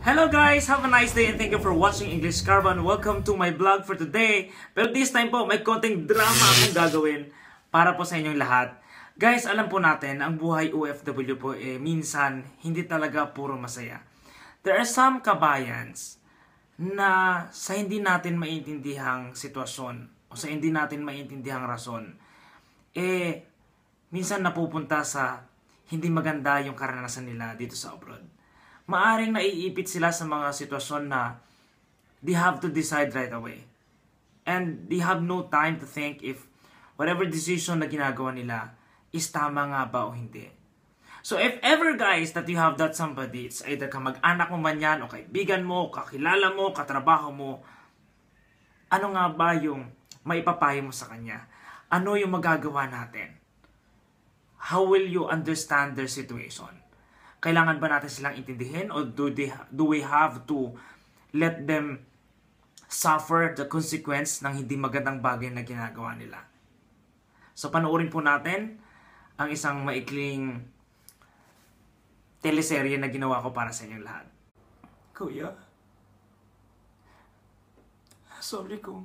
Hello guys! Have a nice day and thank you for watching English Carbon. Welcome to my vlog for today. Pero this time po, may konting drama akong gagawin para po sa inyong lahat. Guys, alam po natin, ang buhay OFW po minsan hindi talaga puro masaya. There are some kabayans na sa hindi natin maintindihang sitwasyon o sa hindi natin maintindihang rason, minsan napupunta sa hindi maganda yung karanasan nila dito sa abroad. Maaring naiipit sila sa mga sitwasyon na they have to decide right away. And they have no time to think if whatever decision na ginagawa nila is tama nga ba o hindi. So if ever guys that you have that somebody, it's either kamag-anak mo man yan, o kaibigan mo, kakilala mo, katrabaho mo, ano nga ba yung maipapayo mo sa kanya? Ano yung magagawa natin? How will you understand their situation? Kailangan ba natin silang intindihin o do we have to let them suffer the consequence ng hindi magandang bagay na ginagawa nila? So panoorin po natin ang isang maikling teleserye na ginawa ko para sa inyong lahat. Kuya, sorry kung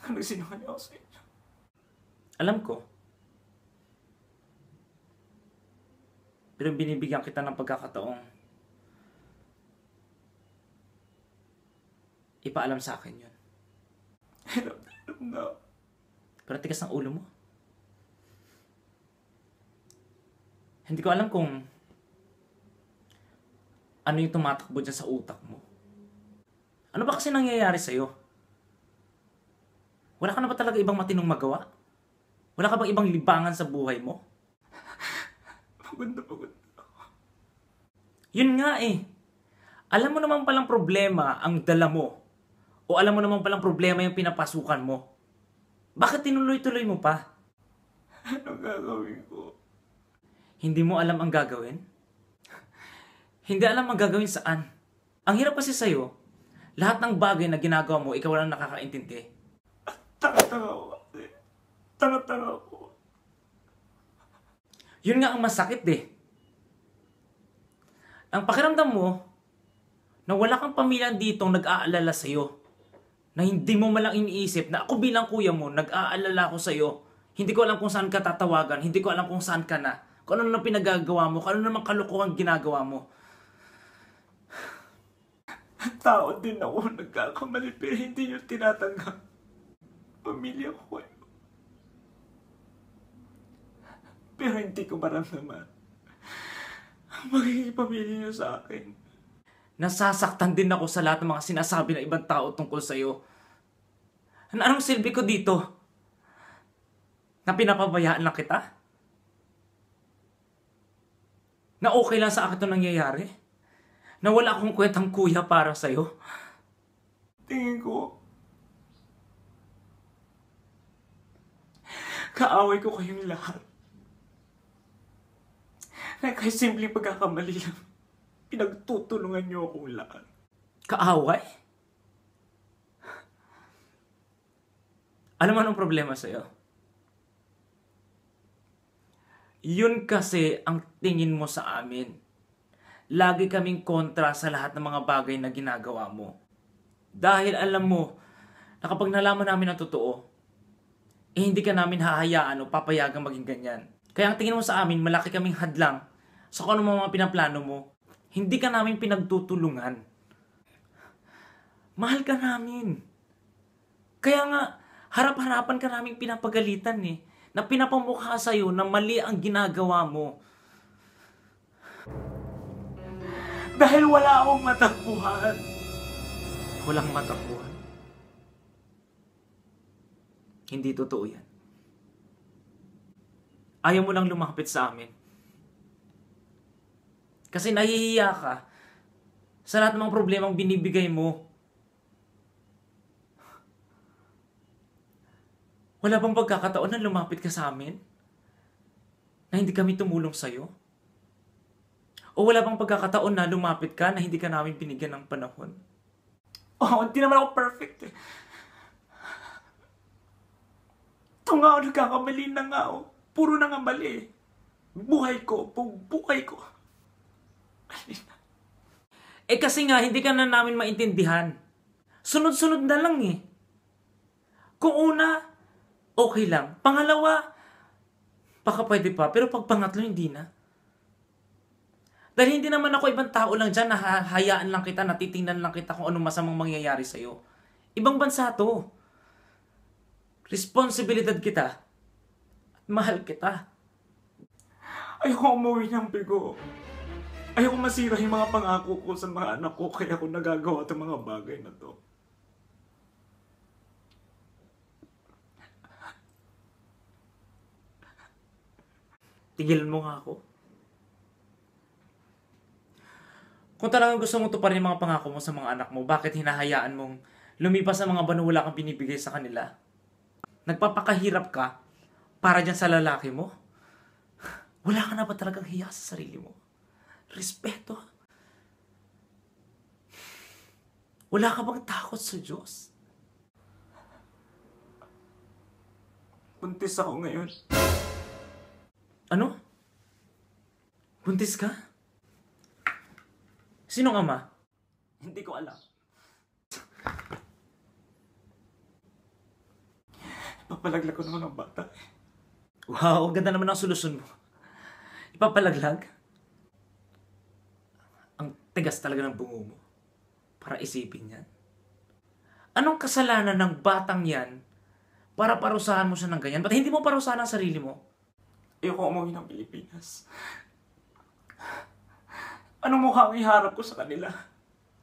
nagsinungaling ako sa inyo. Alam ko. Pero binibigyan kita ng pagkakataong ipaalam sa akin yun. Hirap na. Pero tigas ng ulo mo. Hindi ko alam kung ano yung tumatakbo dyan sa utak mo. Ano ba kasi nangyayari sa'yo? Wala ka na ba talaga ibang matinong magawa? Wala ka bang ibang libangan sa buhay mo? Pagod na ako. Yun nga eh. Alam mo naman palang problema ang dala mo. O alam mo naman palang problema yung pinapasukan mo. Bakit tinuloy-tuloy mo pa? Anong gagawin ko? Hindi mo alam ang gagawin? Hindi alam ang gagawin saan? Ang hirap kasi sa'yo, lahat ng bagay na ginagawa mo, ikaw lang nakakaintindi. Tanga-tanga ako. Tanga-tanga ako. Yun nga ang masakit eh. Ang pakiramdam mo, na wala kang pamilya ditong nag-aalala sa'yo. Na hindi mo malang iniisip na ako bilang kuya mo, nag-aalala ko sa'yo. Hindi ko alam kung saan ka tatawagan. Hindi ko alam kung saan ka na. Kung ano na pinagagawa mo. Kung ano namang kalukuhan ginagawa mo. Tao din ako nagkakamali pero hindi nyo tinatanggap. Pamilya ko kayo. Pero hindi ko maramdaman ang magiging pamilya niyo sa akin. Nasasaktan din ako sa lahat ng mga sinasabi ng ibang tao tungkol sa'yo. Anong silbi ko dito? Na pinapabayaan lang kita? Na okay lang sa akin ito nangyayari? Na wala akong kwentang kuya para sa'yo? Tingin ko, kaaway ko kayong lahat. Na kahit simpleng pagkakamali lang, pinagtutulungan niyo akong lahat. Kaaway? Alam mo anong problema sa'yo? Yun kasi ang tingin mo sa amin. Lagi kaming kontra sa lahat ng mga bagay na ginagawa mo. Dahil alam mo, na kapag nalaman namin ang totoo, hindi ka namin hahayaan o papayagang maging ganyan. Kaya ang tingin mo sa amin, malaki kaming hadlang sa kung ano mga pinaplano mo. Hindi ka namin pinagtutulungan. Mahal ka namin. Kaya nga, harap-harapan ka namin pinapagalitan eh. Na pinapamukha sa'yo na mali ang ginagawa mo. Dahil wala akong matakbuhan. Walang matakbuhan. Hindi totoo yan. Ayaw mo lang lumapit sa amin. Kasi nahihiya ka sa lahat ng mga problemang binibigay mo. Wala bang pagkakataon na lumapit ka sa amin? Na hindi kami tumulong sa'yo? O wala bang pagkakataon na lumapit ka na hindi ka namin binigyan ng panahon? Oh, hindi naman ako perfect eh. Ito nga ako nagkakamali na nga ako. Puro na nga mali. Buhay ko. Eh kasi nga, hindi ka na namin maintindihan. Sunod-sunod na lang eh. Kung una, okay lang. Pangalawa, baka pwede pa. Pero pag pangatlo, hindi na. Dahil hindi naman ako ibang tao lang dyan, nahahayaan lang kita, natitingnan lang kita kung anong masamang mangyayari sa'yo. Ibang bansa to. Responsibilidad kita. Mahal kita. Ayoko umuwi ng bigo. Ayoko masira yung mga pangako ko sa mga anak ko, kaya ako nagagawa itong mga bagay na to. Tigilan mo nga ako. Kung talagang gusto mo tuparin yung mga pangako mo sa mga anak mo, bakit hinahayaan mong lumipas sa mga buwan na wala kang binibigay sa kanila? Nagpapakahirap ka para dyan sa lalaki mo? Wala ka na ba talagang hiya sa sarili mo? Respeto? Wala ka bang takot sa Diyos? Buntis ako ngayon. Ano? Buntis ka? Sinong ama? Hindi ko alam. Ipapalaglag ko naman ang bata. Wow, ganda naman ang solusyon mo. Ipapalaglag? Ang tigas talaga ng bungo mo. Para isipin yan. Anong kasalanan ng batang yan para parusahan mo siya ng ganyan? Ba't hindi mo parusahan ang sarili mo? Ayoko umuwi ng Pilipinas. Anong mukha ang iharap ko sa kanila?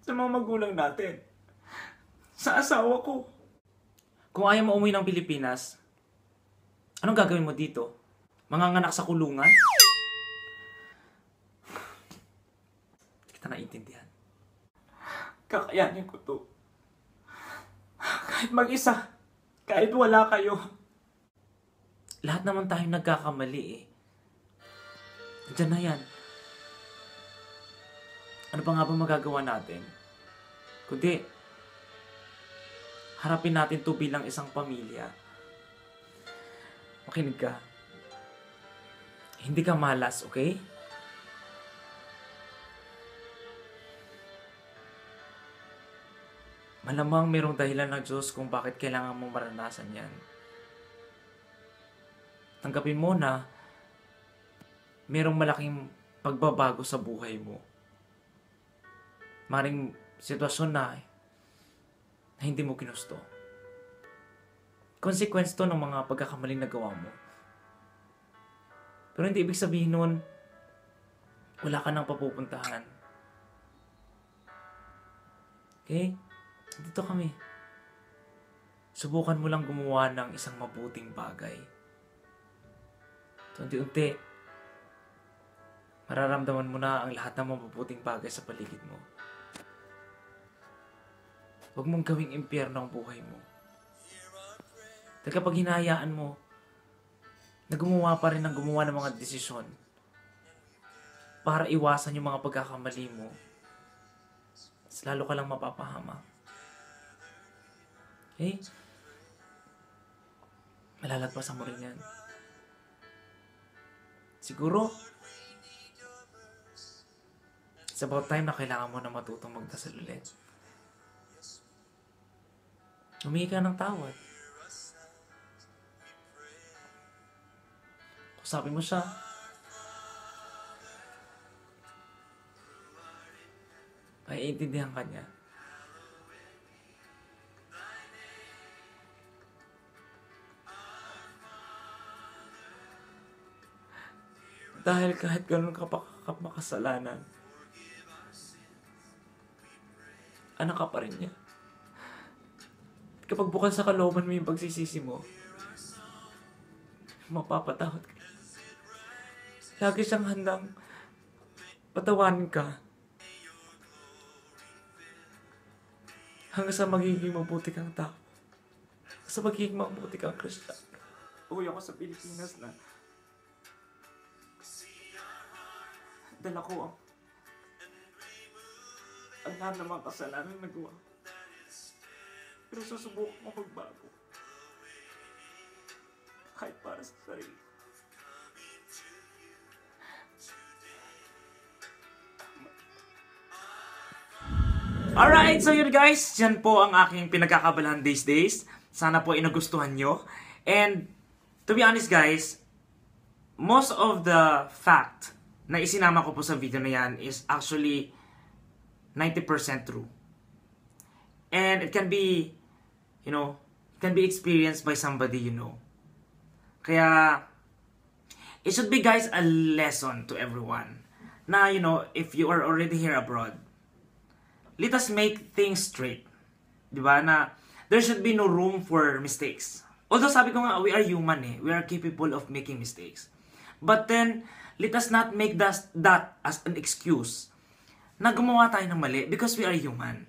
Sa mga magulang natin? Sa asawa ko? Kung ayaw mo umuwi ng Pilipinas, anong gagawin mo dito? Manganganak sa kulungan? Hindi kita naiintindihan. Kakayanin ko to. Kahit mag-isa, kahit wala kayo. Lahat naman tayong nagkakamali eh. Diyan na yan. Ano pa nga ba magagawa natin? Kundi, harapin natin to bilang isang pamilya. Makinig ka. Hindi ka malas, okay? Malamang merong dahilan ng Diyos kung bakit kailangan mong maranasan yan. Tanggapin mo na merong malaking pagbabago sa buhay mo. Maring sitwasyon na hindi mo ginusto. Consequence to ng mga pagkakamaling nagawa mo. Pero hindi ibig sabihin nun, wala ka nang papupuntahan. Okay? Dito kami. Subukan mo lang gumawa ng isang mabuting bagay. Unti-unti, mararamdaman mo na ang lahat ng mabubuting bagay sa paligid mo. Huwag mong gawing impyerno ang buhay mo. Dahil kapag hinahayaan mo, na gumawa pa rin ng gumawa ng mga desisyon para iwasan yung mga pagkakamali mo, mas lalo ka lang mapapahama. Okay? Malalagpasan mo rin yan. Siguro, it's about time na kailangan mo na matutong magdasal ulit. Humingi ka ng tawad. Kusapin mo siya. Maiintindihan ka niya. Dahil kahit ganun ka pa makasalanan, anak ka pa rin niya. Kapag bukas sa kalooban mo yung pagsisisi mo, mapapatawad ka. Lagi siyang handang patawanin ka hanggang sa magiging mabuti kang tao. Sa magiging mabuti kang Kristiyano. Uwi ako sa Pilipinas na dala ko ang lahat ng mga kasalanan na nagawa. Pero susubukan ko magbago. Kahit para sa sarili. Alright, so yun guys, yan po ang aking pinagkakabalahan these days. Sana po ay nagustuhan nyo. And to be honest guys, most of the fact na isinama ko po sa video na yan is actually 90% true. And it can be, it can be experienced by somebody you know. Kaya, it should be guys a lesson to everyone. Na, if you are already here abroad, let us make things straight. Diba? Na there should be no room for mistakes. Although sabi ko nga, we are human eh. We are capable of making mistakes. But then, let us not make that as an excuse na gumawa tayo ng mali because we are human.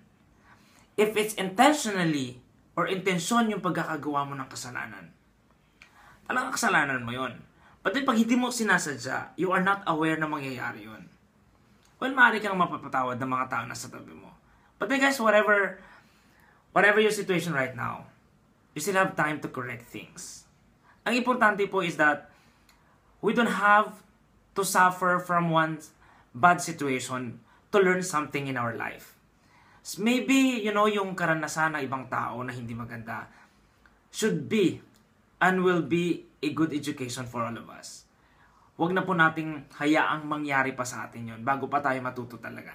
If it's intentionally or intensyon yung pagkakagawa mo ng kasalanan, talagang kasalanan mo yon. But then, pag hindi mo sinasadya, you are not aware na mangyayari yun. Well, maaari kang mapapatawad ng mga tao na sa tabi mo. But then guys, whatever your situation right now, you still have time to correct things. Ang importante po is that we don't have to suffer from one bad situation to learn something in our life. Maybe, yung karanasan ng ibang tao na hindi maganda should be and will be a good education for all of us. Huwag na po nating hayaang mangyari pa sa atin yon bago pa tayo matuto talaga.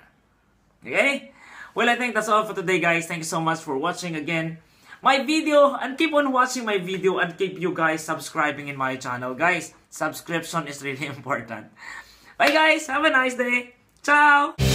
Okay? Well, I think that's all for today, guys. Thank you so much for watching again my video. And keep on watching my video and keep you guys subscribing in my channel. Guys, subscription is really important. Bye, guys. Have a nice day. Ciao!